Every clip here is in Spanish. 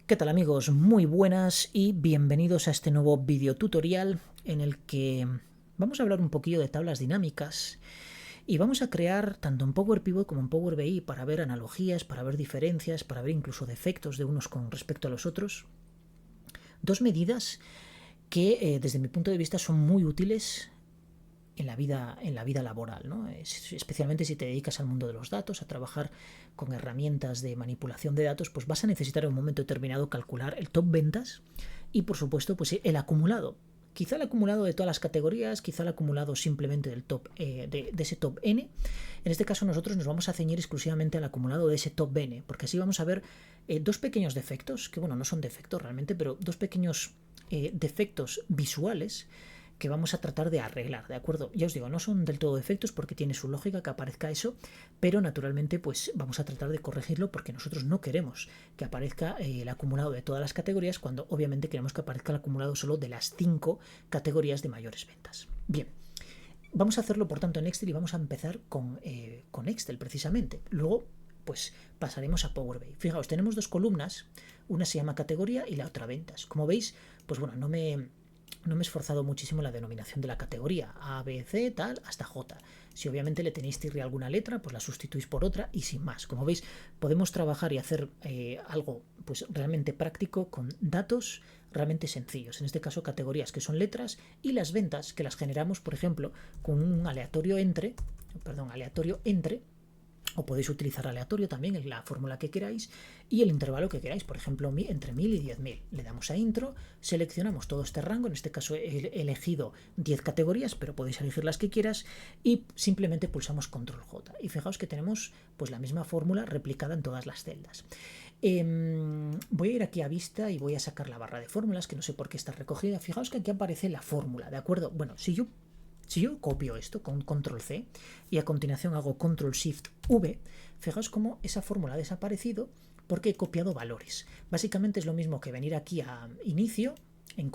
¿Qué tal amigos? Muy buenas y bienvenidos a este nuevo video tutorial en el que vamos a hablar un poquillo de tablas dinámicas y vamos a crear tanto en Power Pivot como en Power BI para ver analogías, para ver diferencias, para ver incluso defectos de unos con respecto a los otros. Dos medidas que desde mi punto de vista son muy útiles en la vida laboral, ¿no? Especialmente si te dedicas al mundo de los datos, a trabajar con herramientas de manipulación de datos, pues vas a necesitar en un momento determinado calcular el top ventas y por supuesto pues el acumulado. Quizá el acumulado de todas las categorías, quizá el acumulado simplemente del top de ese top N. En este caso nosotros nos vamos a ceñir exclusivamente al acumulado de ese top N, porque así vamos a ver dos pequeños defectos, que bueno, no son defectos realmente, pero dos pequeños defectos visuales que vamos a tratar de arreglar, ¿de acuerdo? Ya os digo, no son del todo defectos porque tiene su lógica que aparezca eso, pero naturalmente pues vamos a tratar de corregirlo porque nosotros no queremos que aparezca el acumulado de todas las categorías cuando obviamente queremos que aparezca el acumulado solo de las 5 categorías de mayores ventas. Bien, vamos a hacerlo por tanto en Excel y vamos a empezar con Excel precisamente. Luego pues pasaremos a Power BI. Fijaos, tenemos dos columnas, una se llama categoría y la otra ventas. Como veis, pues bueno, no me he esforzado muchísimo en la denominación de la categoría A, B, C, tal, hasta J. Si obviamente le tenéis tirria a alguna letra, pues la sustituís por otra y sin más. Como veis, podemos trabajar y hacer algo pues realmente práctico con datos realmente sencillos. En este caso, categorías que son letras y las ventas que las generamos, por ejemplo, con un aleatorio entre, o podéis utilizar aleatorio también en la fórmula que queráis y el intervalo que queráis, por ejemplo entre 1000 y 10.000. Le damos a intro, seleccionamos todo este rango, en este caso he elegido 10 categorías, pero podéis elegir las que quieras y simplemente pulsamos control J. Y fijaos que tenemos pues la misma fórmula replicada en todas las celdas. Voy a ir aquí a vista y voy a sacar la barra de fórmulas, que no sé por qué está recogida. Fijaos que aquí aparece la fórmula, ¿de acuerdo? Bueno, si yo copio esto con control C y a continuación hago control shift V, fijaos cómo esa fórmula ha desaparecido porque he copiado valores. Básicamente es lo mismo que venir aquí a inicio, en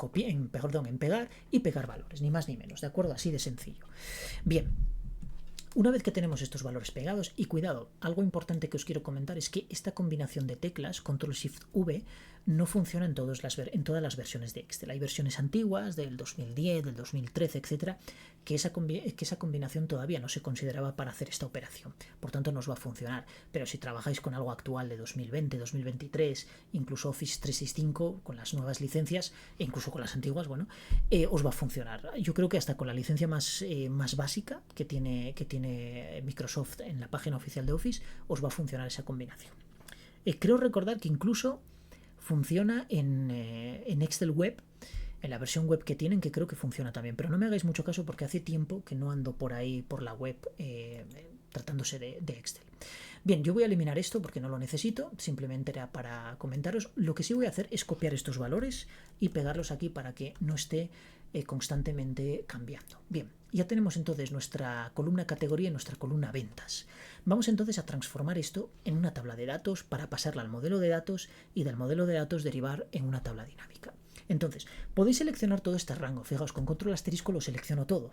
pegar y pegar valores, ni más ni menos, ¿de acuerdo? Así de sencillo. Bien, una vez que tenemos estos valores pegados, y cuidado, algo importante que os quiero comentar es que esta combinación de teclas, Control Shift V, no funciona en todas las versiones de Excel. Hay versiones antiguas, del 2010, del 2013, etcétera, que esa combinación todavía no se consideraba para hacer esta operación. Por tanto, no os va a funcionar. Pero si trabajáis con algo actual de 2020, 2023, incluso Office 365, con las nuevas licencias, e incluso con las antiguas, bueno, os va a funcionar. Yo creo que hasta con la licencia más básica que tiene Microsoft en la página oficial de Office, os va a funcionar esa combinación. Creo recordar que incluso funciona en Excel Web, en la versión web que tienen, que creo que funciona también, pero no me hagáis mucho caso porque hace tiempo que no ando por ahí por la web tratándose de Excel. Bien, yo voy a eliminar esto porque no lo necesito, simplemente era para comentaros. Lo que sí voy a hacer es copiar estos valores y pegarlos aquí para que no esté constantemente cambiando. Bien, ya tenemos entonces nuestra columna categoría y nuestra columna ventas. Vamos entonces a transformar esto en una tabla de datos para pasarla al modelo de datos y del modelo de datos derivar en una tabla dinámica. Entonces, podéis seleccionar todo este rango. Fijaos, con control asterisco lo selecciono todo.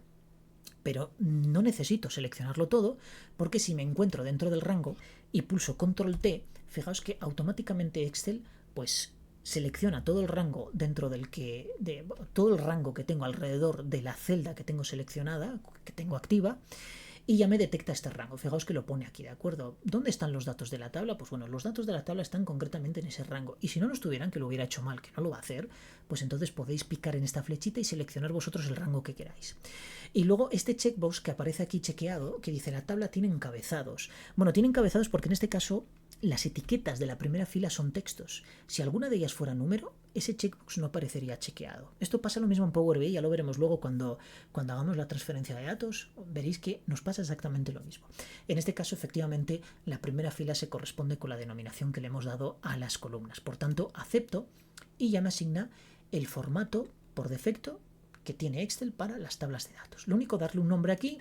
Pero no necesito seleccionarlo todo porque si me encuentro dentro del rango y pulso control T, fijaos que automáticamente Excel pues selecciona todo el rango todo el rango que tengo alrededor de la celda que tengo seleccionada, que tengo activa, y ya me detecta este rango. Fijaos que lo pone aquí, ¿de acuerdo? ¿Dónde están los datos de la tabla? Pues bueno, los datos de la tabla están concretamente en ese rango. Y si no lo estuvieran, que lo hubiera hecho mal, que no lo va a hacer, pues entonces podéis picar en esta flechita y seleccionar vosotros el rango que queráis. Y luego este checkbox que aparece aquí chequeado, que dice la tabla tiene encabezados. Bueno, tiene encabezados porque en este caso las etiquetas de la primera fila son textos. Si alguna de ellas fuera número, ese checkbox no aparecería chequeado. Esto pasa lo mismo en Power BI, ya lo veremos luego cuando hagamos la transferencia de datos, veréis que nos pasa exactamente lo mismo. En este caso, efectivamente, la primera fila se corresponde con la denominación que le hemos dado a las columnas. Por tanto, acepto y ya me asigna el formato por defecto que tiene Excel para las tablas de datos. Lo único, darle un nombre aquí,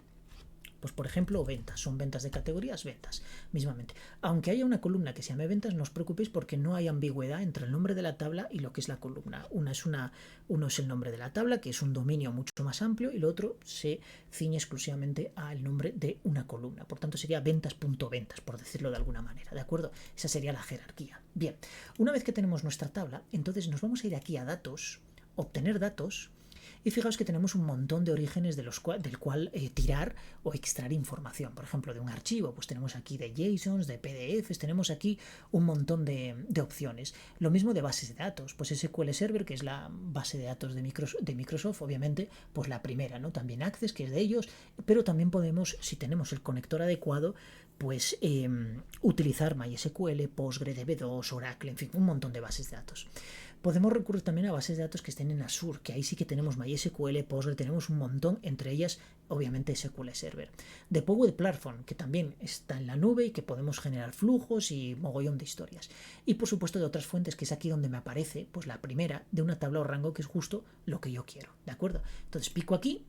Pues por ejemplo, ventas, son ventas de categorías, ventas, mismamente. Aunque haya una columna que se llame ventas, no os preocupéis porque no hay ambigüedad entre el nombre de la tabla y lo que es la columna. Uno es el nombre de la tabla, que es un dominio mucho más amplio, y el otro se ciñe exclusivamente al nombre de una columna. Por tanto, sería ventas.ventas, por decirlo de alguna manera, ¿de acuerdo? Esa sería la jerarquía. Bien, una vez que tenemos nuestra tabla, entonces nos vamos a ir aquí a datos, obtener datos, y fijaos que tenemos un montón de orígenes del cual tirar o extraer información. Por ejemplo, de un archivo, pues tenemos aquí de JSONs, de PDFs, tenemos aquí un montón de opciones. Lo mismo de bases de datos, pues SQL Server, que es la base de datos de Microsoft, obviamente, pues la primera, ¿no? También Access, que es de ellos, pero también podemos, si tenemos el conector adecuado, pues utilizar MySQL, Postgre, DB2, Oracle, en fin, un montón de bases de datos. Podemos recurrir también a bases de datos que estén en Azure, que ahí sí que tenemos MySQL, Postgre, tenemos un montón, entre ellas, obviamente, SQL Server. De Power Platform, que también está en la nube y que podemos generar flujos y mogollón de historias. Y, por supuesto, de otras fuentes, que es aquí donde me aparece, pues la primera, de una tabla o rango, que es justo lo que yo quiero, ¿de acuerdo? Entonces, pico aquí,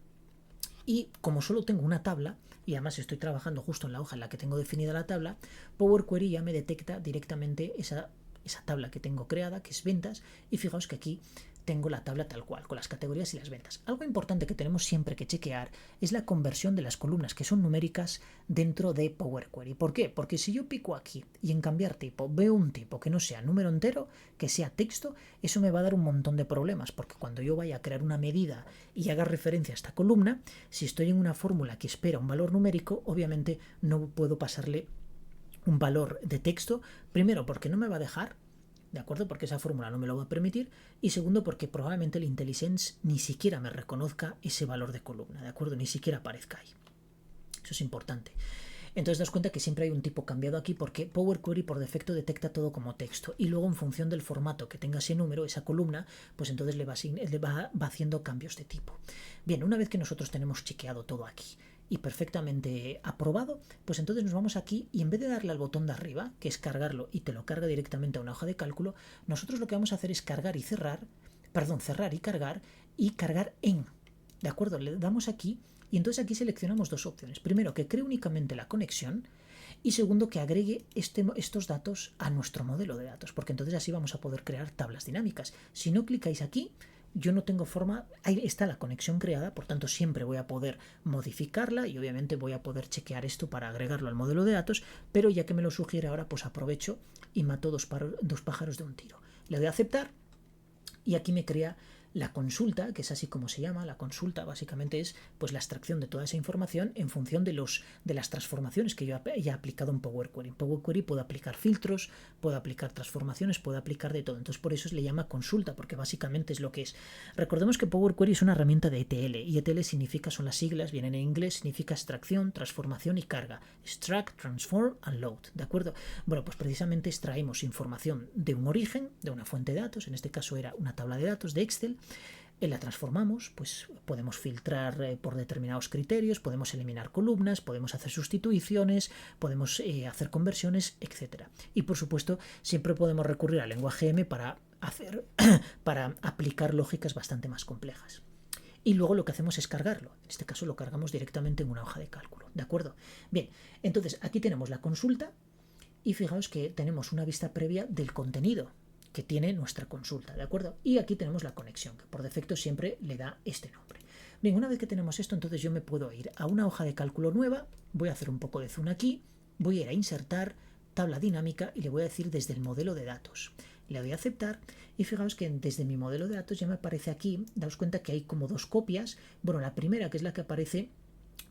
y como solo tengo una tabla, y además estoy trabajando justo en la hoja en la que tengo definida la tabla, Power Query ya me detecta directamente esa tabla que tengo creada, que es ventas, y fijaos que aquí tengo la tabla tal cual, con las categorías y las ventas. Algo importante que tenemos siempre que chequear es la conversión de las columnas que son numéricas dentro de Power Query. ¿Por qué? Porque si yo pico aquí y en cambiar tipo veo un tipo que no sea número entero, que sea texto, eso me va a dar un montón de problemas, porque cuando yo vaya a crear una medida y haga referencia a esta columna, si estoy en una fórmula que espera un valor numérico, obviamente no puedo pasarle un valor de texto, primero porque no me va a dejar, ¿de acuerdo? Porque esa fórmula no me lo va a permitir, y segundo porque probablemente el IntelliSense ni siquiera me reconozca ese valor de columna, ¿de acuerdo? Ni siquiera aparezca ahí. Eso es importante. Entonces das cuenta que siempre hay un tipo cambiado aquí porque Power Query por defecto detecta todo como texto y luego en función del formato que tenga ese número, esa columna, pues entonces le va haciendo cambios de tipo. Bien, una vez que nosotros tenemos chequeado todo aquí y perfectamente aprobado, pues entonces nos vamos aquí y en vez de darle al botón de arriba, que es cargarlo y te lo carga directamente a una hoja de cálculo, nosotros lo que vamos a hacer es cargar y cerrar y cargar en. ¿De acuerdo? Le damos aquí y entonces aquí seleccionamos dos opciones. Primero, que cree únicamente la conexión y segundo, que agregue estos datos a nuestro modelo de datos, porque entonces así vamos a poder crear tablas dinámicas. Si no clicáis aquí, yo no tengo forma, ahí está la conexión creada, por tanto siempre voy a poder modificarla y obviamente voy a poder chequear esto para agregarlo al modelo de datos, pero ya que me lo sugiere ahora, pues aprovecho y mato dos pájaros de un tiro. Le doy a aceptar y aquí me crea la consulta, que es así como se llama. La consulta básicamente es pues la extracción de toda esa información en función de las transformaciones que yo haya aplicado en Power Query. En Power Query puedo aplicar filtros, puedo aplicar transformaciones, puedo aplicar de todo. Entonces por eso se le llama consulta, porque básicamente es lo que es. Recordemos que Power Query es una herramienta de ETL, y ETL son las siglas, vienen en inglés, significa extracción, transformación y carga. Extract, transform and load, ¿de acuerdo? Bueno, pues precisamente extraemos información de un origen, de una fuente de datos, en este caso era una tabla de datos de Excel, la transformamos, pues podemos filtrar por determinados criterios, podemos eliminar columnas, podemos hacer sustituciones, podemos hacer conversiones, etc. Y por supuesto siempre podemos recurrir al lenguaje M para aplicar lógicas bastante más complejas. Y luego lo que hacemos es cargarlo. En este caso lo cargamos directamente en una hoja de cálculo, ¿de acuerdo? Bien, entonces aquí tenemos la consulta y fijaos que tenemos una vista previa del contenido que tiene nuestra consulta, ¿de acuerdo? Y aquí tenemos la conexión, que por defecto siempre le da este nombre. Bien, una vez que tenemos esto, entonces yo me puedo ir a una hoja de cálculo nueva, voy a hacer un poco de zoom aquí, voy a ir a insertar, tabla dinámica, y le voy a decir desde el modelo de datos. Le doy a aceptar y fijaos que desde mi modelo de datos ya me aparece aquí, daos cuenta que hay como dos copias. Bueno, la primera, que es la que aparece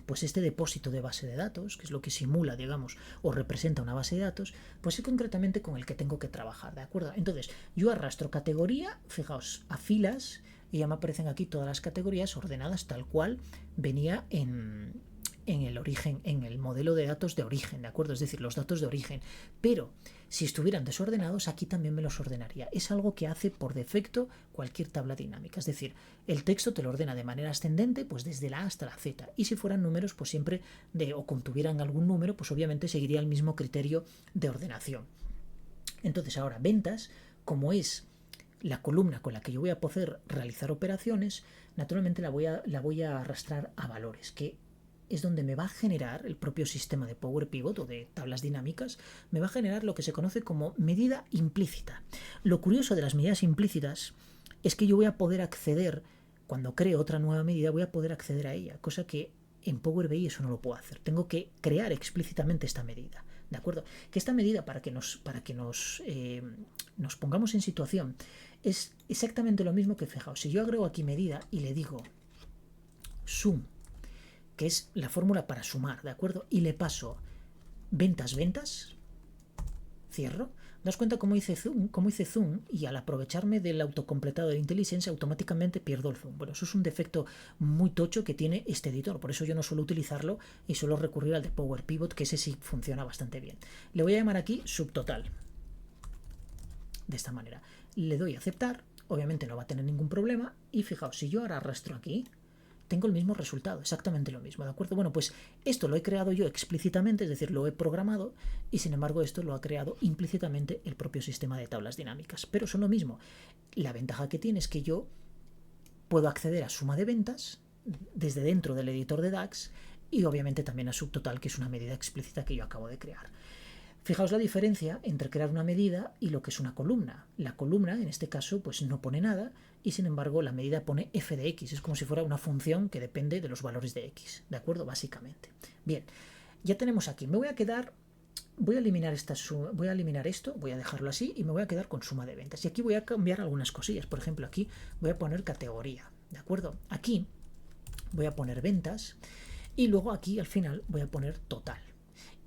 pues este depósito de base de datos, que es lo que simula, digamos, o representa una base de datos, pues es concretamente con el que tengo que trabajar, ¿de acuerdo? Entonces, yo arrastro categoría, fijaos, a filas, y ya me aparecen aquí todas las categorías ordenadas tal cual venía en el origen, en el modelo de datos de origen, ¿de acuerdo? Es decir, los datos de origen. Pero si estuvieran desordenados, aquí también me los ordenaría. Es algo que hace por defecto cualquier tabla dinámica. Es decir, el texto te lo ordena de manera ascendente, pues desde la A hasta la Z. Y si fueran números, pues siempre o contuvieran algún número, pues obviamente seguiría el mismo criterio de ordenación. Entonces ahora, ventas, como es la columna con la que yo voy a poder realizar operaciones, naturalmente la voy a arrastrar a valores, que es donde me va a generar el propio sistema de Power Pivot o de tablas dinámicas, me va a generar lo que se conoce como medida implícita. Lo curioso de las medidas implícitas es que yo voy a poder acceder, cuando creo otra nueva medida, voy a poder acceder a ella, cosa que en Power BI eso no lo puedo hacer. Tengo que crear explícitamente esta medida. ¿De acuerdo? Que esta medida, para que nos pongamos en situación, es exactamente lo mismo que, fijaos, si yo agrego aquí medida y le digo sum, que es la fórmula para sumar, ¿de acuerdo? Y le paso ventas, cierro. ¿Das cuenta cómo hice zoom y al aprovecharme del autocompletado de IntelliSense automáticamente pierdo el zoom? Bueno, eso es un defecto muy tocho que tiene este editor, por eso yo no suelo utilizarlo y suelo recurrir al de Power Pivot, que ese sí funciona bastante bien. Le voy a llamar aquí subtotal. De esta manera. Le doy a aceptar, obviamente no va a tener ningún problema y fijaos, si yo ahora arrastro aquí, tengo el mismo resultado, exactamente lo mismo, ¿de acuerdo? Bueno, pues esto lo he creado yo explícitamente, es decir, lo he programado y sin embargo esto lo ha creado implícitamente el propio sistema de tablas dinámicas, pero son lo mismo. La ventaja que tiene es que yo puedo acceder a suma de ventas desde dentro del editor de DAX y obviamente también a subtotal, que es una medida explícita que yo acabo de crear. Fijaos la diferencia entre crear una medida y lo que es una columna. La columna, en este caso, pues no pone nada y sin embargo la medida pone f de x. Es como si fuera una función que depende de los valores de x, ¿de acuerdo? Básicamente. Bien, ya tenemos aquí. Me voy a quedar, voy a eliminar esto, voy a dejarlo así y me voy a quedar con suma de ventas. Y aquí voy a cambiar algunas cosillas. Por ejemplo, aquí voy a poner categoría, ¿de acuerdo? Aquí voy a poner ventas y luego aquí al final voy a poner total.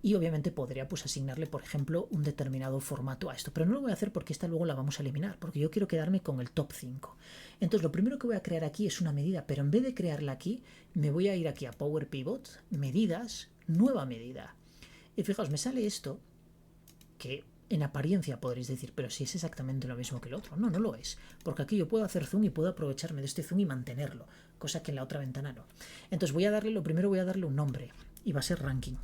Y obviamente podría pues asignarle, por ejemplo, un determinado formato a esto. Pero no lo voy a hacer porque esta luego la vamos a eliminar, porque yo quiero quedarme con el top 5. Entonces lo primero que voy a crear aquí es una medida, pero en vez de crearla aquí, me voy a ir aquí a Power Pivot, medidas, nueva medida. Y fijaos, me sale esto, que en apariencia podréis decir, pero si es exactamente lo mismo que el otro. No, no lo es, porque aquí yo puedo hacer zoom y puedo aprovecharme de este zoom y mantenerlo, cosa que en la otra ventana no. Entonces lo primero voy a darle un nombre, y va a ser ranking.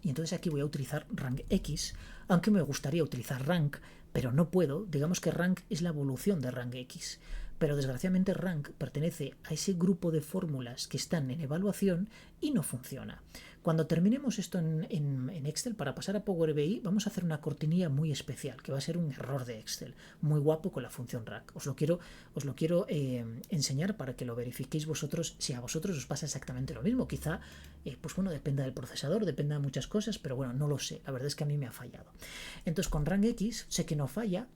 Y entonces aquí voy a utilizar rank X, aunque me gustaría utilizar rank, pero no puedo. Digamos que rank es la evolución de rank X, pero desgraciadamente rank pertenece a ese grupo de fórmulas que están en evaluación y no funciona. Cuando terminemos esto en Excel, para pasar a Power BI, vamos a hacer una cortinilla muy especial, que va a ser un error de Excel, muy guapo con la función rank. Os lo quiero enseñar para que lo verifiquéis vosotros, si a vosotros os pasa exactamente lo mismo. Quizá, pues bueno, dependa del procesador, dependa de muchas cosas, pero bueno, no lo sé. La verdad es que a mí me ha fallado. Entonces, con rank X sé que no falla.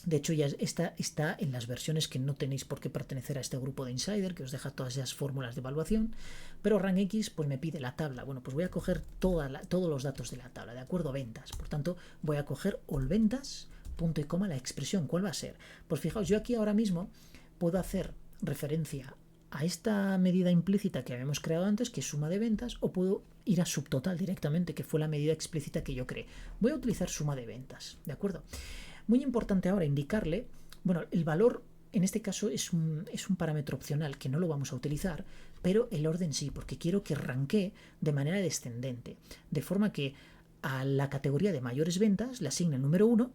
De hecho, ya está en las versiones que no tenéis por qué pertenecer a este grupo de Insider, que os deja todas esas fórmulas de evaluación. Pero rank X pues me pide la tabla. Bueno, pues voy a coger todos los datos de la tabla, ¿de acuerdo? Ventas. Por tanto, voy a coger all ventas, punto y coma, la expresión. ¿Cuál va a ser? Pues fijaos, yo aquí ahora mismo puedo hacer referencia a esta medida implícita que habíamos creado antes, que es suma de ventas, o puedo ir a subtotal directamente, que fue la medida explícita que yo creé. Voy a utilizar suma de ventas, ¿de acuerdo? Muy importante ahora indicarle, bueno, el valor en este caso es un parámetro opcional que no lo vamos a utilizar, pero el orden sí, porque quiero que ranquee de manera descendente, de forma que a la categoría de mayores ventas le asigne el número 1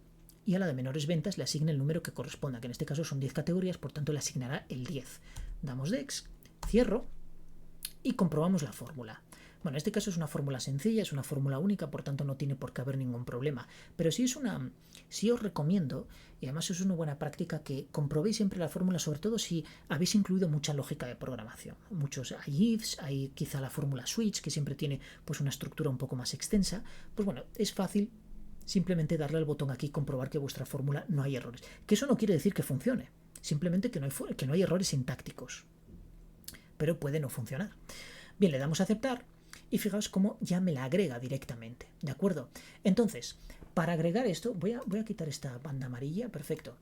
y a la de menores ventas le asigne el número que corresponda, que en este caso son 10 categorías, por tanto le asignará el 10. Damos Dex, cierro y comprobamos la fórmula. Bueno, en este caso es una fórmula sencilla, es una fórmula única, por tanto no tiene por qué haber ningún problema. Pero sí os recomiendo, y además es una buena práctica, que comprobéis siempre la fórmula, sobre todo si habéis incluido mucha lógica de programación. Hay ifs, hay quizá la fórmula switch, que siempre tiene pues una estructura un poco más extensa. Pues bueno, es fácil simplemente darle al botón aquí y comprobar que vuestra fórmula no hay errores. Que eso no quiere decir que funcione, simplemente que no hay errores sintácticos. Pero puede no funcionar. Bien, le damos a aceptar. Y fijaos cómo ya me la agrega directamente, ¿de acuerdo? Entonces, para agregar esto, voy a quitar esta banda amarilla, perfecto.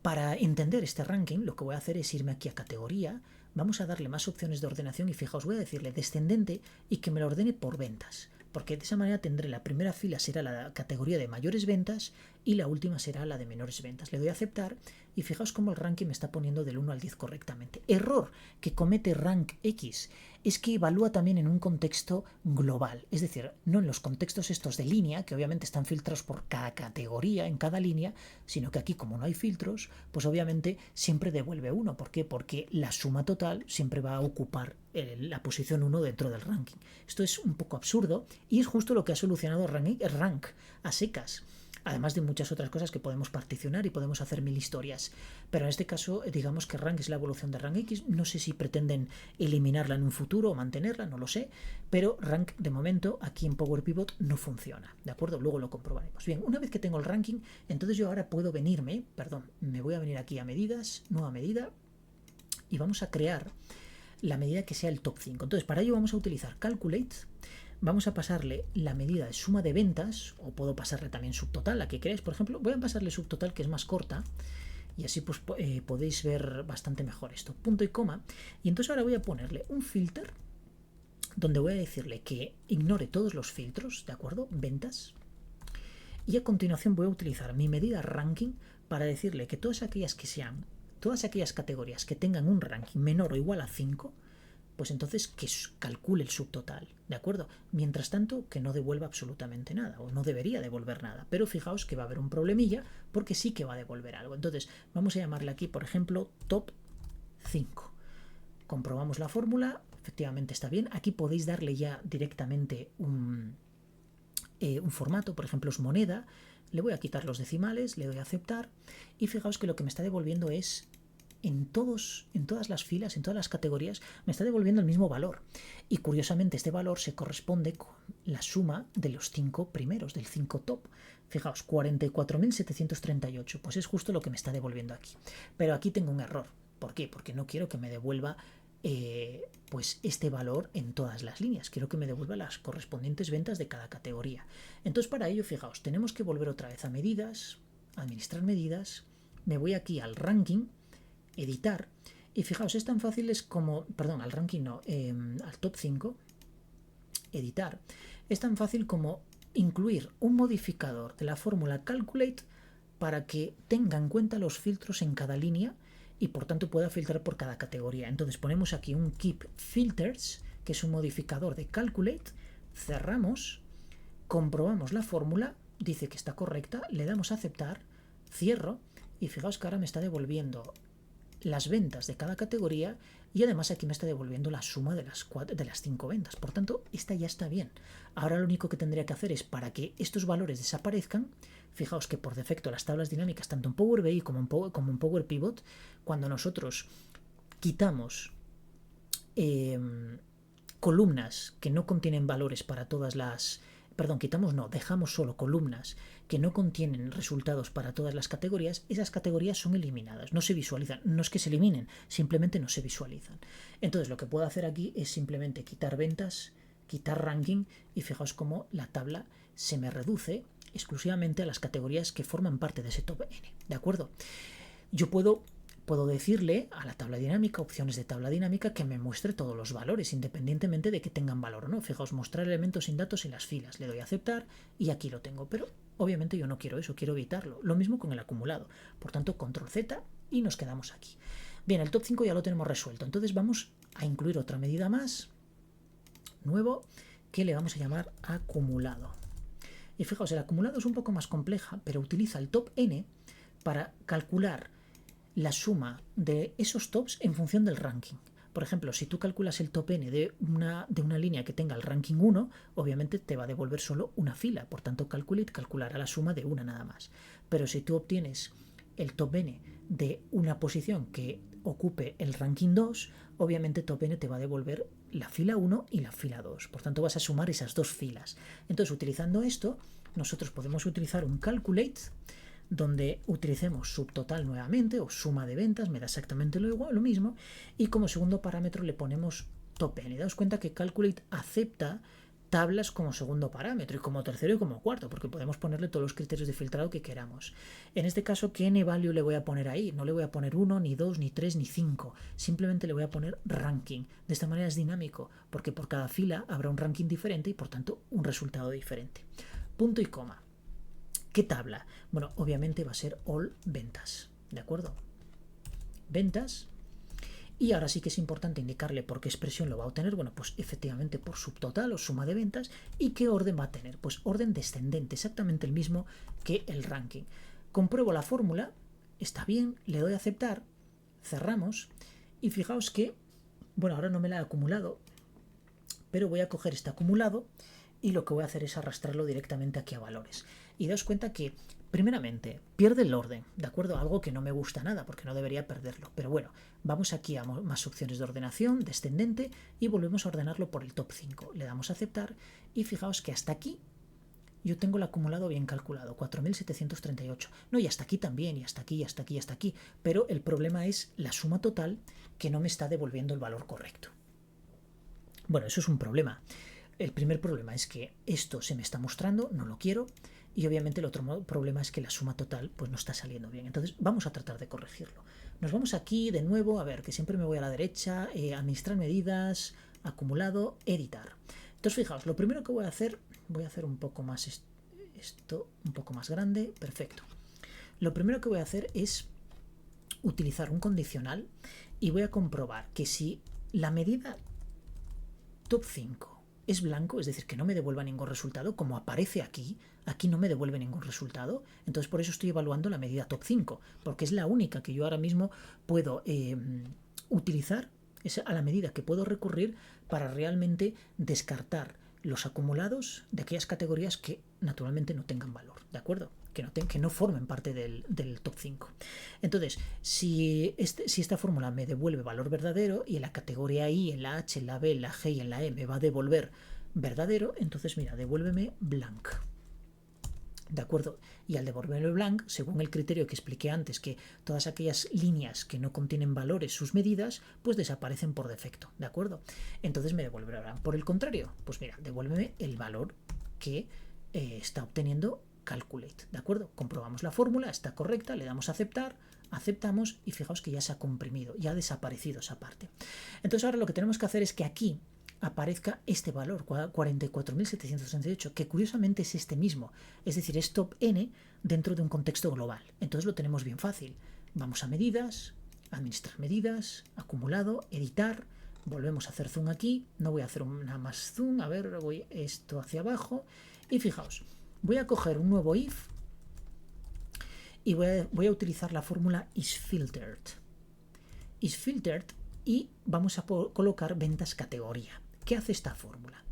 Para entender este ranking, lo que voy a hacer es irme aquí a categoría, vamos a darle más opciones de ordenación y fijaos, voy a decirle descendente y que me lo ordene por ventas, porque de esa manera tendré la primera fila será la categoría de mayores ventas y la última será la de menores ventas. Le doy a aceptar y fijaos cómo el ranking me está poniendo del 1 al 10 correctamente. Error que comete RankX es que evalúa también en un contexto global, es decir, no en los contextos estos de línea, que obviamente están filtrados por cada categoría en cada línea, sino que aquí como no hay filtros, pues obviamente siempre devuelve 1. ¿Por qué? Porque la suma total siempre va a ocupar la posición 1 dentro del ranking. Esto es un poco absurdo y es justo lo que ha solucionado Rank a secas. Además de muchas otras cosas que podemos particionar y podemos hacer mil historias. Pero en este caso, digamos que Rank es la evolución de RankX. No sé si pretenden eliminarla en un futuro o mantenerla, no lo sé. Pero Rank, de momento, aquí en Power Pivot no funciona. ¿De acuerdo? Luego lo comprobaremos. Bien, una vez que tengo el ranking, entonces yo ahora puedo venirme, me voy a venir aquí a medidas, nueva medida, y vamos a crear la medida que sea el top 5. Entonces, para ello vamos a utilizar Calculate. Vamos a pasarle la medida de suma de ventas, o puedo pasarle también subtotal, la que queráis. Por ejemplo, voy a pasarle subtotal, que es más corta, y así pues podéis ver bastante mejor esto. Punto y coma. Y entonces ahora voy a ponerle un filter, donde voy a decirle que ignore todos los filtros, ¿de acuerdo? Ventas. Y a continuación voy a utilizar mi medida ranking para decirle que todas aquellas categorías que tengan un ranking menor o igual a 5, pues entonces que calcule el subtotal, ¿de acuerdo? Mientras tanto, que no devuelva absolutamente nada, o no debería devolver nada, pero fijaos que va a haber un problemilla, porque sí que va a devolver algo. Entonces, vamos a llamarle aquí, por ejemplo, top 5. Comprobamos la fórmula, efectivamente está bien. Aquí podéis darle ya directamente un formato, por ejemplo, es moneda. Le voy a quitar los decimales, le doy a aceptar, y fijaos que lo que me está devolviendo es en todas las filas, en todas las categorías, me está devolviendo el mismo valor. Y curiosamente este valor se corresponde con la suma de los 5 primeros, del 5 top. Fijaos, 44.738, pues es justo lo que me está devolviendo aquí. Pero aquí tengo un error. ¿Por qué? Porque no quiero que me devuelva pues este valor en todas las líneas. Quiero que me devuelva las correspondientes ventas de cada categoría. Entonces, para ello, fijaos, tenemos que volver otra vez a medidas, administrar medidas. Me voy aquí al ranking, editar, y fijaos, es tan fácil como, perdón, al ranking no, al top 5, editar, es tan fácil como incluir un modificador de la fórmula Calculate para que tenga en cuenta los filtros en cada línea y por tanto pueda filtrar por cada categoría. Entonces ponemos aquí un Keep Filters, que es un modificador de Calculate, cerramos, comprobamos la fórmula, dice que está correcta, le damos a aceptar, cierro, y fijaos que ahora me está devolviendo las ventas de cada categoría y además aquí me está devolviendo la suma de las 5 ventas. Por tanto, esta ya está bien. Ahora lo único que tendría que hacer es, para que estos valores desaparezcan, fijaos que por defecto las tablas dinámicas, tanto en Power BI como en Power Pivot, cuando nosotros quitamos columnas que no contienen valores para todas las... Perdón, dejamos solo columnas que no contienen resultados para todas las categorías, esas categorías son eliminadas, no se visualizan. No es que se eliminen, simplemente no se visualizan. Entonces lo que puedo hacer aquí es simplemente quitar ventas, quitar ranking, y fijaos cómo la tabla se me reduce exclusivamente a las categorías que forman parte de ese top N, ¿de acuerdo? Yo puedo decirle a la tabla dinámica, opciones de tabla dinámica, que me muestre todos los valores, independientemente de que tengan valor o no. Fijaos, mostrar elementos sin datos en las filas. Le doy a aceptar y aquí lo tengo. Pero obviamente yo no quiero eso, quiero evitarlo. Lo mismo con el acumulado. Por tanto, control Z y nos quedamos aquí. Bien, el top 5 ya lo tenemos resuelto. Entonces vamos a incluir otra medida más, nuevo, que le vamos a llamar acumulado. Y fijaos, el acumulado es un poco más compleja, pero utiliza el top N para calcular la suma de esos tops en función del ranking. Por ejemplo, si tú calculas el top N de una línea que tenga el ranking 1, obviamente te va a devolver solo una fila, por tanto Calculate calculará la suma de una nada más. Pero si tú obtienes el top N de una posición que ocupe el ranking 2, obviamente top N te va a devolver la fila 1 y la fila 2. Por tanto vas a sumar esas dos filas. Entonces, utilizando esto, nosotros podemos utilizar un Calculate donde utilicemos subtotal nuevamente o suma de ventas, me da exactamente lo mismo, y como segundo parámetro le ponemos top N. Daos cuenta que Calculate acepta tablas como segundo parámetro y como tercero y como cuarto, porque podemos ponerle todos los criterios de filtrado que queramos. En este caso, ¿qué n-value le voy a poner ahí? No le voy a poner 1, ni 2, ni 3, ni 5. Simplemente le voy a poner ranking. De esta manera es dinámico, porque por cada fila habrá un ranking diferente y por tanto un resultado diferente. Punto y coma. ¿Qué tabla? Bueno, obviamente va a ser all ventas. ¿de acuerdo? Ventas. Y ahora sí que es importante indicarle por qué expresión lo va a obtener. Bueno, pues efectivamente por subtotal o suma de ventas. ¿Y qué orden va a tener? Pues orden descendente, exactamente el mismo que el ranking. Compruebo la fórmula, está bien, le doy a aceptar, cerramos. Y fijaos que, bueno, ahora no me la he acumulado, pero voy a coger este acumulado y lo que voy a hacer es arrastrarlo directamente aquí a valores. Y daos cuenta que, primeramente, pierde el orden, ¿de acuerdo? Algo que no me gusta nada, porque no debería perderlo. Pero bueno, vamos aquí a más opciones de ordenación, descendente, y volvemos a ordenarlo por el top 5. Le damos a aceptar y fijaos que hasta aquí yo tengo el acumulado bien calculado, 4.738. No, y hasta aquí también, y hasta aquí, y hasta aquí, y hasta aquí. Pero el problema es la suma total que no me está devolviendo el valor correcto. Bueno, eso es un problema. El primer problema es que esto se me está mostrando, no lo quiero, y obviamente el otro problema es que la suma total pues no está saliendo bien. Entonces vamos a tratar de corregirlo. Nos vamos aquí de nuevo, a ver, que siempre me voy a la derecha, administrar medidas, acumulado, editar. Entonces fijaos, lo primero que voy a hacer un poco más esto, un poco más grande, perfecto. Lo primero que voy a hacer es utilizar un condicional y voy a comprobar que si la medida top 5 es blanco, es decir, que no me devuelva ningún resultado, como aparece aquí, aquí no me devuelve ningún resultado, entonces por eso estoy evaluando la medida top 5, porque es la única que yo ahora mismo puedo utilizar, es a la medida que puedo recurrir para realmente descartar los acumulados de aquellas categorías que naturalmente no tengan valor, ¿de acuerdo? Que no formen parte del top 5. Entonces, si esta fórmula me devuelve valor verdadero y en la categoría I, en la H, en la B, en la G y en la E me va a devolver verdadero, entonces mira, devuélveme blank. ¿De acuerdo? Y al devolverme blank, según el criterio que expliqué antes, que todas aquellas líneas que no contienen valores, sus medidas, pues desaparecen por defecto, ¿de acuerdo? Entonces me devolverá blank. Por el contrario, pues mira, devuélveme el valor que está obteniendo calculate, ¿de acuerdo? Comprobamos la fórmula, está correcta, le damos a aceptar, aceptamos y fijaos que ya se ha comprimido, ya ha desaparecido esa parte. Entonces ahora lo que tenemos que hacer es que aquí aparezca este valor, 44.768, que curiosamente es este mismo, es decir, es top n dentro de un contexto global. Entonces lo tenemos bien fácil. Vamos a medidas, administrar medidas, acumulado, editar, volvemos a hacer zoom aquí, no voy a hacer una más zoom, a ver, voy esto hacia abajo y fijaos, voy a coger un nuevo if y voy a utilizar la fórmula isFiltered. isFiltered y vamos a colocar ventas categoría. ¿Qué hace esta fórmula?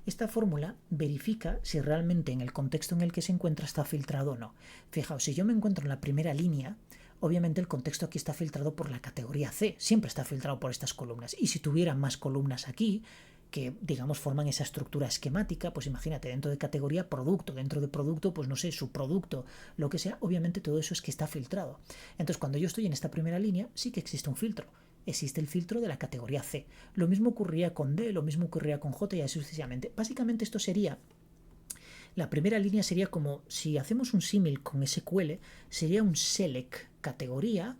Esta fórmula verifica si realmente en el contexto en el que se encuentra está filtrado o no. Fijaos, si yo me encuentro en la primera línea, obviamente el contexto aquí está filtrado por la categoría C, siempre está filtrado por estas columnas. Y si tuviera más columnas aquí, que digamos forman esa estructura esquemática, pues imagínate, dentro de categoría producto, dentro de producto, pues no sé, subproducto, lo que sea, obviamente todo eso es que está filtrado. Entonces cuando yo estoy en esta primera línea, sí que existe un filtro. Existe el filtro de la categoría C. Lo mismo ocurría con D, lo mismo ocurría con J y así sucesivamente. Básicamente esto sería, la primera línea sería como, si hacemos un símil con SQL, sería un select categoría,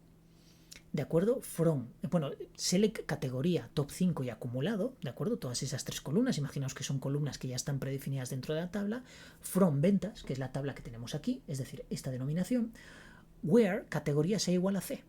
¿de acuerdo? From, bueno, select categoría, top 5 y acumulado, ¿de acuerdo? Todas esas tres columnas, imaginaos que son columnas que ya están predefinidas dentro de la tabla, from ventas, que es la tabla que tenemos aquí, es decir, esta denominación, where categoría sea igual a C.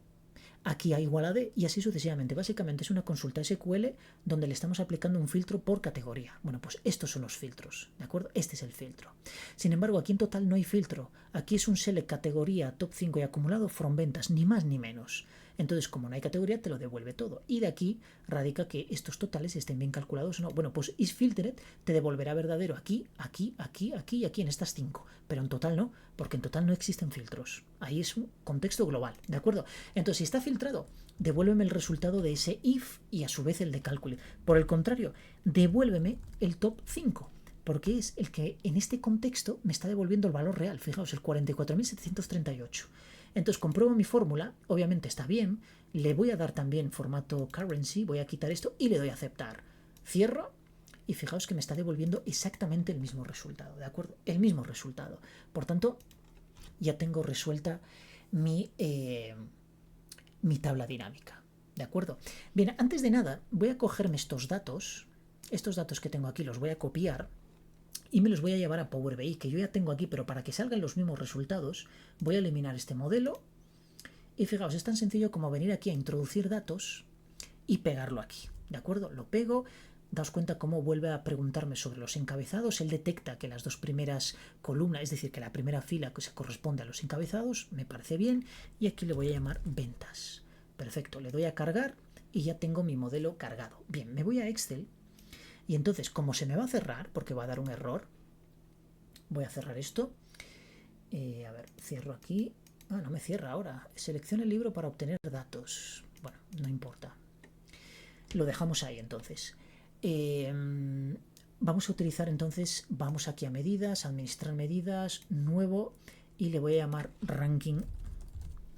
Aquí A igual a D y así sucesivamente. Básicamente es una consulta SQL donde le estamos aplicando un filtro por categoría. Bueno, pues estos son los filtros, ¿de acuerdo? Este es el filtro. Sin embargo, aquí en total no hay filtro. Aquí es un select categoría top 5 y acumulado from ventas, ni más ni menos. Entonces, como no hay categoría, te lo devuelve todo. Y de aquí radica que estos totales estén bien calculados o no. Bueno, pues isFiltered te devolverá verdadero aquí, aquí, aquí, aquí y aquí en estas 5. Pero en total no, porque en total no existen filtros. Ahí es un contexto global, ¿de acuerdo? Entonces, si está filtrado, devuélveme el resultado de ese if y a su vez el de calculate. Por el contrario, devuélveme el top 5. Porque es el que en este contexto me está devolviendo el valor real. Fijaos, el 44.738. Entonces compruebo mi fórmula, obviamente está bien, le voy a dar también formato currency, voy a quitar esto y le doy a aceptar. Cierro y fijaos que me está devolviendo exactamente el mismo resultado, ¿de acuerdo? El mismo resultado. Por tanto, ya tengo resuelta mi tabla dinámica, ¿de acuerdo? Bien, antes de nada voy a cogerme estos datos que tengo aquí los voy a copiar y me los voy a llevar a Power BI, que yo ya tengo aquí, pero para que salgan los mismos resultados voy a eliminar este modelo Y fijaos, es tan sencillo como venir aquí a introducir datos y pegarlo aquí, ¿de acuerdo? Lo pego, daos cuenta cómo vuelve a preguntarme sobre los encabezados, él detecta que las dos primeras columnas, es decir, que la primera fila que se corresponde a los encabezados, me parece bien, y aquí le voy a llamar ventas. Perfecto, le doy a cargar y ya tengo mi modelo cargado. Bien, me voy a Excel y entonces, como se me va a cerrar, porque va a dar un error, voy a cerrar esto. A ver, cierro aquí. Ah, no me cierra ahora. Selecciona el libro para obtener datos. Bueno, no importa. Lo dejamos ahí entonces. Vamos a utilizar entonces, vamos aquí a medidas, administrar medidas, nuevo, y le voy a llamar ranking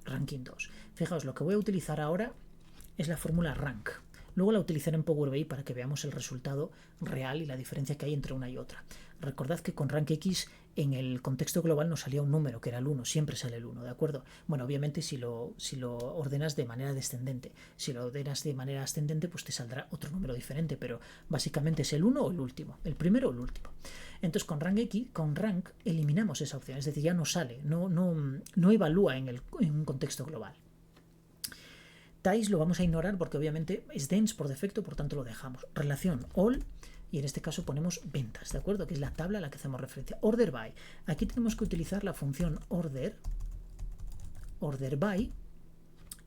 2. Fijaos, lo que voy a utilizar ahora es la fórmula rank. Luego la utilizaré en Power BI para que veamos el resultado real y la diferencia que hay entre una y otra. Recordad que con rank X en el contexto global nos salía un número que era el 1, siempre sale el 1, ¿de acuerdo? Bueno, obviamente si lo ordenas de manera descendente, si lo ordenas de manera ascendente pues te saldrá otro número diferente, pero básicamente es el 1 o el último, el primero o el último. Entonces con rank X, con rank eliminamos esa opción, es decir, ya no sale, no evalúa en un contexto global. Ties lo vamos a ignorar porque obviamente es dense por defecto, por tanto lo dejamos. Relación all, y en este caso ponemos ventas, ¿de acuerdo? Que es la tabla a la que hacemos referencia. Order by. Aquí tenemos que utilizar la función order by,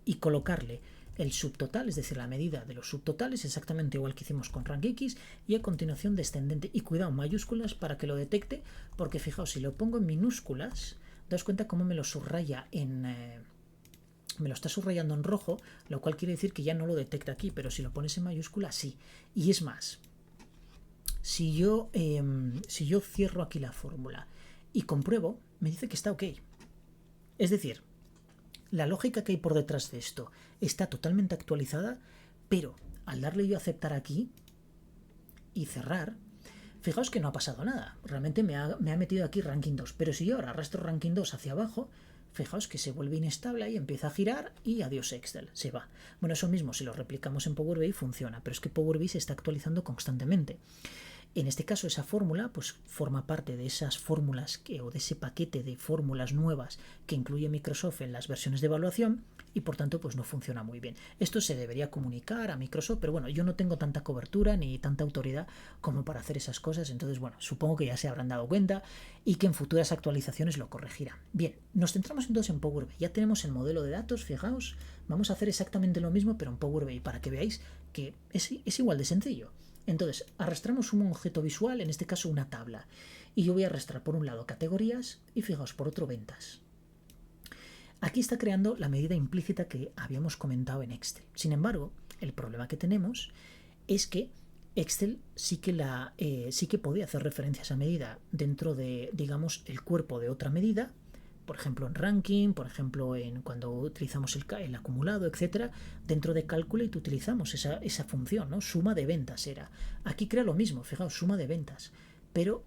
y colocarle el subtotal, es decir, la medida de los subtotales, exactamente igual que hicimos con rank X, y a continuación descendente. Y cuidado, mayúsculas para que lo detecte, porque fijaos, si lo pongo en minúsculas, daos cuenta cómo me lo subraya me lo está subrayando en rojo, lo cual quiere decir que ya no lo detecta aquí, pero si lo pones en mayúscula, sí. Y es más, si yo cierro aquí la fórmula y compruebo, me dice que está ok. Es decir, la lógica que hay por detrás de esto está totalmente actualizada, pero al darle yo a aceptar aquí y cerrar, fijaos que no ha pasado nada. Realmente me ha metido aquí ranking 2, pero si yo ahora arrastro ranking 2 hacia abajo, fijaos que se vuelve inestable y empieza a girar y adiós Excel, se va. Bueno, eso mismo si lo replicamos en Power BI funciona, pero es que Power BI se está actualizando constantemente. En este caso esa fórmula pues forma parte de esas fórmulas o de ese paquete de fórmulas nuevas que incluye Microsoft en las versiones de evaluación y por tanto pues no funciona muy bien. Esto se debería comunicar a Microsoft, pero bueno, yo no tengo tanta cobertura ni tanta autoridad como para hacer esas cosas, entonces bueno, supongo que ya se habrán dado cuenta y que en futuras actualizaciones lo corregirán. Bien, nos centramos entonces en Power BI. Ya tenemos el modelo de datos, fijaos, vamos a hacer exactamente lo mismo pero en Power BI para que veáis que es igual de sencillo. Entonces, arrastramos un objeto visual, en este caso una tabla, y yo voy a arrastrar por un lado categorías y fijaos por otro ventas. Aquí está creando la medida implícita que habíamos comentado en Excel. Sin embargo, el problema que tenemos es que Excel sí que podía hacer referencia a esa medida dentro de, digamos, el cuerpo de otra medida, por ejemplo en ranking, por ejemplo cuando utilizamos el acumulado, etcétera. Dentro de Calculate utilizamos esa función, ¿no? Suma de ventas era. Aquí crea lo mismo, fijaos, suma de ventas, pero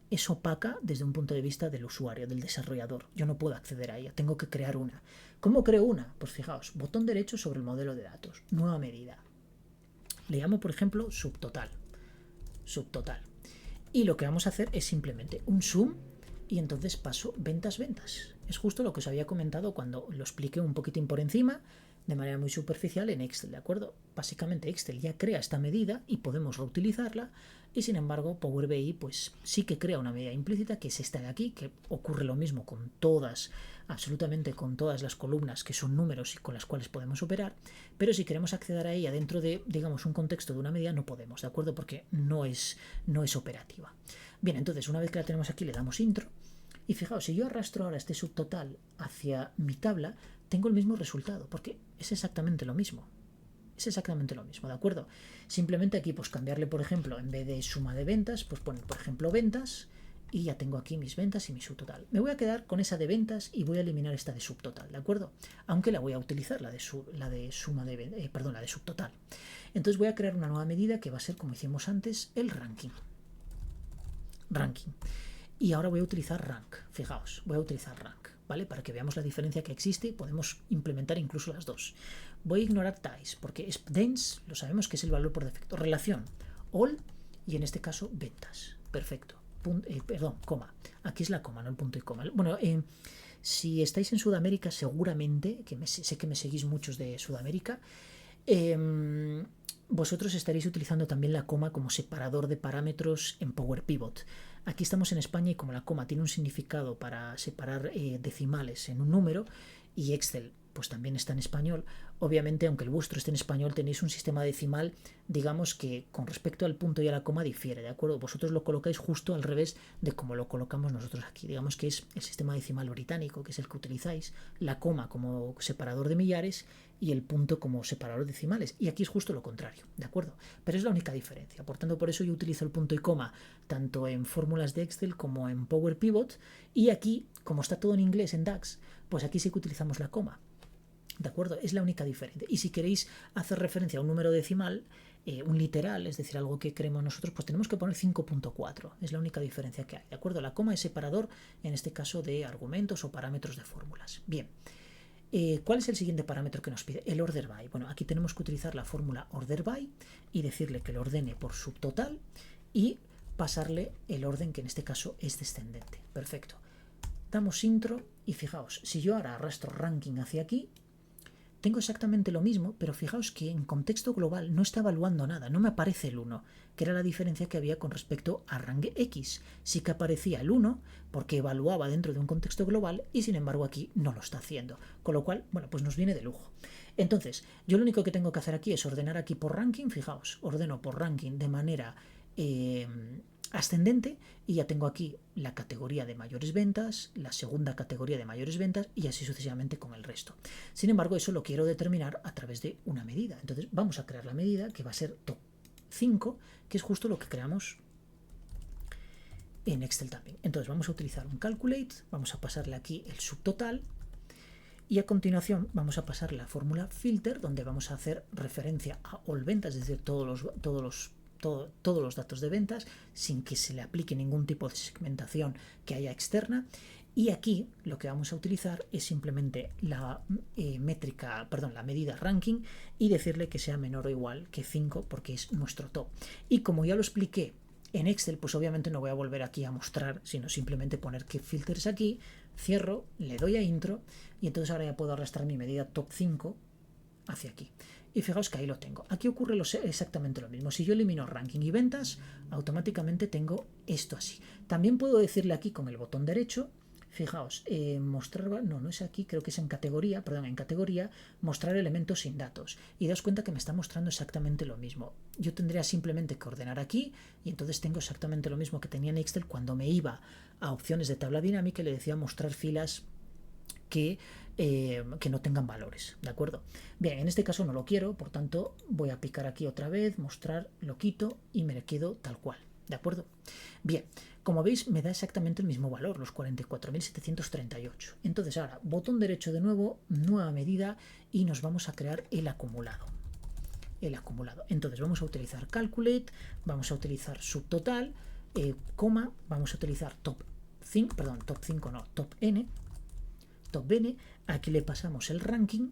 es opaca desde un punto de vista del usuario, del desarrollador. Yo no puedo acceder a ella, tengo que crear una. ¿Cómo creo una? Pues fijaos, botón derecho sobre el modelo de datos, nueva medida. Le llamo, por ejemplo, subtotal. Y lo que vamos a hacer es simplemente un sum y entonces paso ventas. Es justo lo que os había comentado cuando lo expliqué un poquitín por encima, de manera muy superficial en Excel, ¿de acuerdo? Básicamente Excel ya crea esta medida y podemos reutilizarla, y sin embargo Power BI pues sí que crea una medida implícita que es esta de aquí, que ocurre lo mismo con todas, absolutamente con todas las columnas que son números y con las cuales podemos operar, pero si queremos acceder a ella dentro de, digamos, un contexto de una medida no podemos, ¿de acuerdo? Porque no es operativa. Bien, entonces una vez que la tenemos aquí le damos intro. Y fijaos, si yo arrastro ahora este subtotal hacia mi tabla, tengo el mismo resultado, porque es exactamente lo mismo. Es exactamente lo mismo, ¿de acuerdo? Simplemente aquí, pues cambiarle, por ejemplo, en vez de suma de ventas, pues poner, por ejemplo, ventas, y ya tengo aquí mis ventas y mi subtotal. Me voy a quedar con esa de ventas y voy a eliminar esta de subtotal, ¿de acuerdo? Aunque la voy a utilizar, la de subtotal. Entonces voy a crear una nueva medida que va a ser, como hicimos antes, el ranking. Y ahora voy a utilizar rank, fijaos, voy a utilizar rank, ¿vale? Para que veamos la diferencia que existe, podemos implementar incluso las dos. Voy a ignorar ties, porque es dense, lo sabemos que es el valor por defecto. Relación, all, y en este caso ventas, perfecto. Coma, aquí es la coma, no el punto y coma. Bueno, Si estáis en Sudamérica, seguramente, sé que me seguís muchos de Sudamérica, eh, vosotros estaréis utilizando también la coma como separador de parámetros en Power Pivot. Aquí estamos en España y como la coma tiene un significado para separar decimales en un número, y Excel pues también está en español, obviamente aunque el vuestro esté en español tenéis un sistema decimal, digamos que con respecto al punto y a la coma difiere, ¿de acuerdo? Vosotros lo colocáis justo al revés de como lo colocamos nosotros aquí, digamos que es el sistema decimal británico, que es el que utilizáis, la coma como separador de millares y el punto como separador de decimales, y aquí es justo lo contrario, ¿de acuerdo? Pero es la única diferencia, por tanto por eso yo utilizo el punto y coma tanto en fórmulas de Excel como en Power Pivot, y aquí, como está todo en inglés en DAX, pues aquí sí que utilizamos la coma. ¿De acuerdo? Es la única diferencia. Y si queréis hacer referencia a un número decimal, un literal, es decir, algo que queremos nosotros, pues tenemos que poner 5.4. Es la única diferencia que hay. ¿De acuerdo? La coma es separador, en este caso, de argumentos o parámetros de fórmulas. Bien. ¿Cuál es el siguiente parámetro que nos pide? El order by. Bueno, aquí tenemos que utilizar la fórmula order by y decirle que lo ordene por subtotal y pasarle el orden que en este caso es descendente. Perfecto. Damos intro y fijaos, si yo ahora arrastro ranking hacia aquí, tengo exactamente lo mismo, pero fijaos que en contexto global no está evaluando nada, no me aparece el 1, que era la diferencia que había con respecto a rank X. Sí que aparecía el 1 porque evaluaba dentro de un contexto global y sin embargo aquí no lo está haciendo, con lo cual, bueno, pues nos viene de lujo. Entonces, yo lo único que tengo que hacer aquí es ordenar aquí por ranking, fijaos, ordeno por ranking de manera ascendente y ya tengo aquí la categoría de mayores ventas, la segunda categoría de mayores ventas y así sucesivamente con el resto. Sin embargo, eso lo quiero determinar a través de una medida. Entonces vamos a crear la medida que va a ser top 5, que es justo lo que creamos en Excel también. Entonces vamos a utilizar un calculate, vamos a pasarle aquí el subtotal y a continuación vamos a pasar la fórmula filter, donde vamos a hacer referencia a all ventas, es decir, todos los datos de ventas sin que se le aplique ningún tipo de segmentación que haya externa. Y aquí lo que vamos a utilizar es simplemente la la medida ranking y decirle que sea menor o igual que 5 porque es nuestro top. Y como ya lo expliqué en Excel, pues obviamente no voy a volver aquí a mostrar, sino simplemente poner que filters aquí, cierro, le doy a intro y entonces ahora ya puedo arrastrar mi medida top 5 hacia aquí. Y fijaos que ahí lo tengo. Aquí ocurre exactamente lo mismo. Si yo elimino ranking y ventas, automáticamente tengo esto así. También puedo decirle aquí con el botón derecho, fijaos, mostrar, no es aquí, creo que es en categoría, mostrar elementos sin datos. Y daos cuenta que me está mostrando exactamente lo mismo. Yo tendría simplemente que ordenar aquí y entonces tengo exactamente lo mismo que tenía en Excel cuando me iba a opciones de tabla dinámica y le decía mostrar filas que no tengan valores, ¿de acuerdo? Bien, en este caso no lo quiero, por tanto voy a picar aquí otra vez, mostrar, lo quito y me le quedo tal cual, ¿de acuerdo? Bien, como veis me da exactamente el mismo valor, los 44.738. Entonces ahora, botón derecho de nuevo, nueva medida y nos vamos a crear el acumulado. Entonces vamos a utilizar calculate, vamos a utilizar subtotal, coma, vamos a utilizar top n, aquí le pasamos el ranking,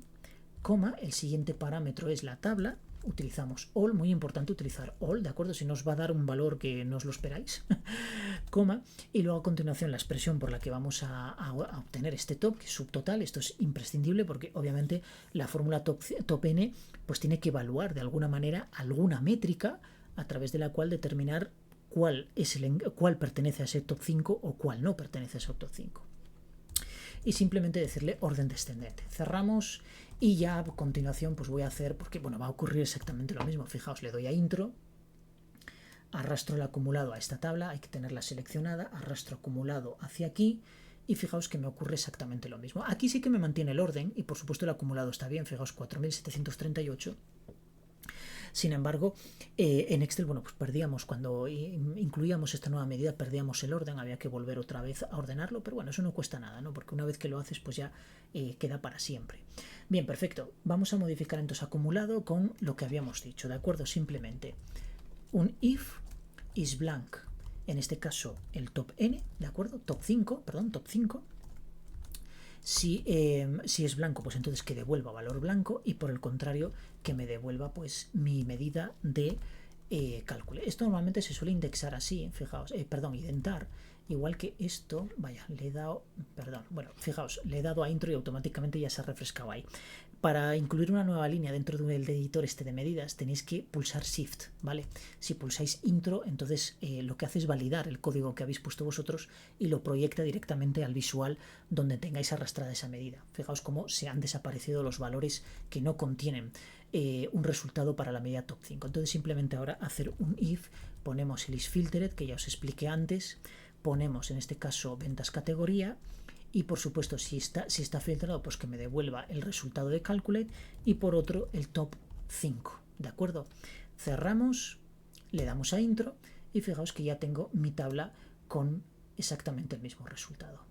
coma, el siguiente parámetro es la tabla, utilizamos all, muy importante utilizar all, ¿de acuerdo? Si no os va a dar un valor que no os lo esperáis, coma, y luego a continuación la expresión por la que vamos a obtener este top, que es subtotal. Esto es imprescindible porque obviamente la fórmula top n pues tiene que evaluar de alguna manera alguna métrica a través de la cual determinar cuál pertenece a ese top 5 o cuál no pertenece a ese top 5. Y simplemente decirle orden descendente. Cerramos y ya a continuación pues voy a hacer, porque bueno, va a ocurrir exactamente lo mismo. Fijaos, le doy a intro, arrastro el acumulado a esta tabla, hay que tenerla seleccionada, arrastro acumulado hacia aquí y fijaos que me ocurre exactamente lo mismo. Aquí sí que me mantiene el orden y por supuesto el acumulado está bien, fijaos 4.738. Sin embargo, en Excel, bueno, pues perdíamos, cuando incluíamos esta nueva medida, perdíamos el orden, había que volver otra vez a ordenarlo, pero bueno, eso no cuesta nada, ¿no? Porque una vez que lo haces, pues ya queda para siempre. Bien, perfecto. Vamos a modificar entonces acumulado con lo que habíamos dicho, ¿de acuerdo? Simplemente un if is blank, en este caso el top n, ¿de acuerdo? Top 5. Si es blanco, pues entonces que devuelva valor blanco y por el contrario que me devuelva pues mi medida de cálculo. Esto normalmente se suele indexar así, fijaos, identar igual que esto, vaya, le he dado, perdón, bueno, fijaos, le he dado a intro y automáticamente ya se ha refrescado ahí. Para incluir una nueva línea dentro del editor este de medidas tenéis que pulsar Shift, ¿vale? Si pulsáis intro, entonces lo que hace es validar el código que habéis puesto vosotros y lo proyecta directamente al visual donde tengáis arrastrada esa medida. Fijaos cómo se han desaparecido los valores que no contienen un resultado para la medida top 5. Entonces simplemente ahora hacer un if, ponemos el isFiltered que ya os expliqué antes, ponemos en este caso ventas categoría y por supuesto si está filtrado pues que me devuelva el resultado de calculate y por otro el top 5, ¿de acuerdo? Cerramos, le damos a intro y fijaos que ya tengo mi tabla con exactamente el mismo resultado.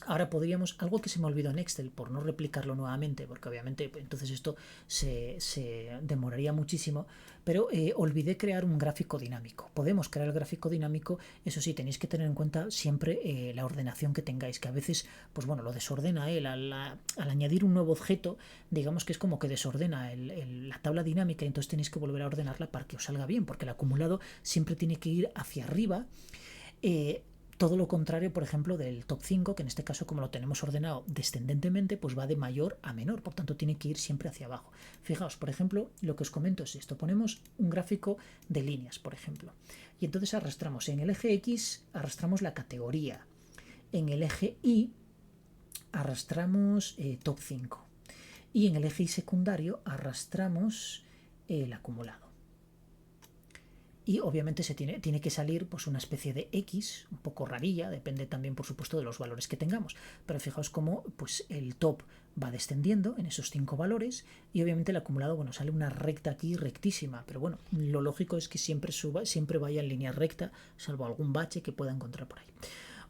Ahora podríamos, algo que se me olvidó en Excel por no replicarlo nuevamente, porque obviamente entonces esto se demoraría muchísimo, pero olvidé crear un gráfico dinámico. Podemos crear el gráfico dinámico, eso sí, tenéis que tener en cuenta siempre la ordenación que tengáis, que a veces, pues bueno, lo desordena él al añadir un nuevo objeto, digamos que es como que desordena la tabla dinámica y entonces tenéis que volver a ordenarla para que os salga bien, porque el acumulado siempre tiene que ir hacia arriba. Todo lo contrario, por ejemplo, del top 5, que en este caso, como lo tenemos ordenado descendentemente, pues va de mayor a menor, por tanto tiene que ir siempre hacia abajo. Fijaos, por ejemplo, lo que os comento es esto, ponemos un gráfico de líneas, por ejemplo, y entonces arrastramos en el eje X, arrastramos la categoría, en el eje Y arrastramos top 5 y en el eje Y secundario arrastramos el acumulado. Y obviamente se tiene que salir pues una especie de X, un poco rarilla, depende también por supuesto de los valores que tengamos, pero fijaos cómo pues el top va descendiendo en esos 5 valores y obviamente el acumulado, bueno, sale una recta aquí rectísima, pero bueno, lo lógico es que siempre vaya en línea recta, salvo algún bache que pueda encontrar por ahí.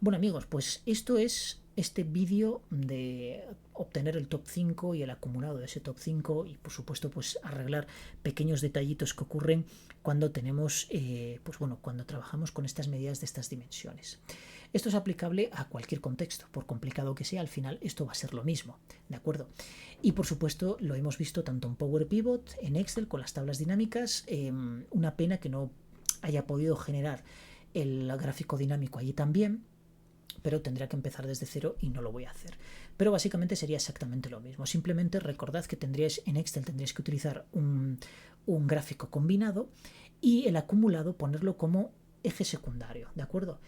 Bueno amigos, pues esto es este vídeo de obtener el top 5 y el acumulado de ese top 5 y por supuesto pues arreglar pequeños detallitos que ocurren cuando tenemos pues bueno, cuando trabajamos con estas medidas de estas dimensiones. Esto es aplicable a cualquier contexto, por complicado que sea, al final esto va a ser lo mismo, ¿de acuerdo? Y por supuesto lo hemos visto tanto en Power Pivot, en Excel con las tablas dinámicas, una pena que no haya podido generar el gráfico dinámico allí también, pero tendría que empezar desde cero y no lo voy a hacer. Pero básicamente sería exactamente lo mismo. Simplemente recordad que en Excel tendríais que utilizar un gráfico combinado y el acumulado ponerlo como eje secundario, ¿de acuerdo?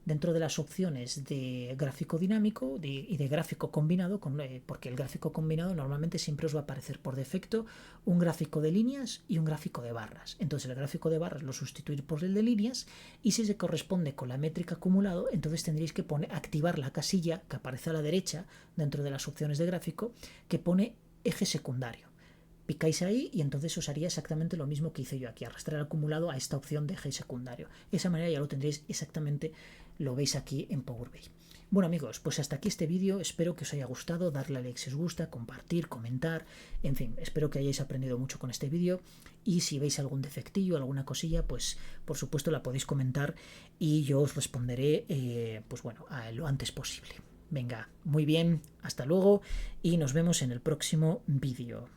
Dentro de las opciones de gráfico dinámico y de gráfico combinado, porque el gráfico combinado normalmente siempre os va a aparecer por defecto un gráfico de líneas y un gráfico de barras. Entonces el gráfico de barras lo sustituir por el de líneas y si se corresponde con la métrica acumulado, entonces tendréis que activar la casilla que aparece a la derecha dentro de las opciones de gráfico que pone eje secundario. Picáis ahí y entonces os haría exactamente lo mismo que hice yo aquí, arrastrar el acumulado a esta opción de eje secundario. De esa manera ya lo tendréis exactamente, lo veis aquí en Power BI. Bueno amigos, pues hasta aquí este vídeo, espero que os haya gustado, darle a like si os gusta, compartir, comentar, en fin, espero que hayáis aprendido mucho con este vídeo y si veis algún defectillo, alguna cosilla, pues por supuesto la podéis comentar y yo os responderé pues bueno, lo antes posible. Venga, muy bien, hasta luego y nos vemos en el próximo vídeo.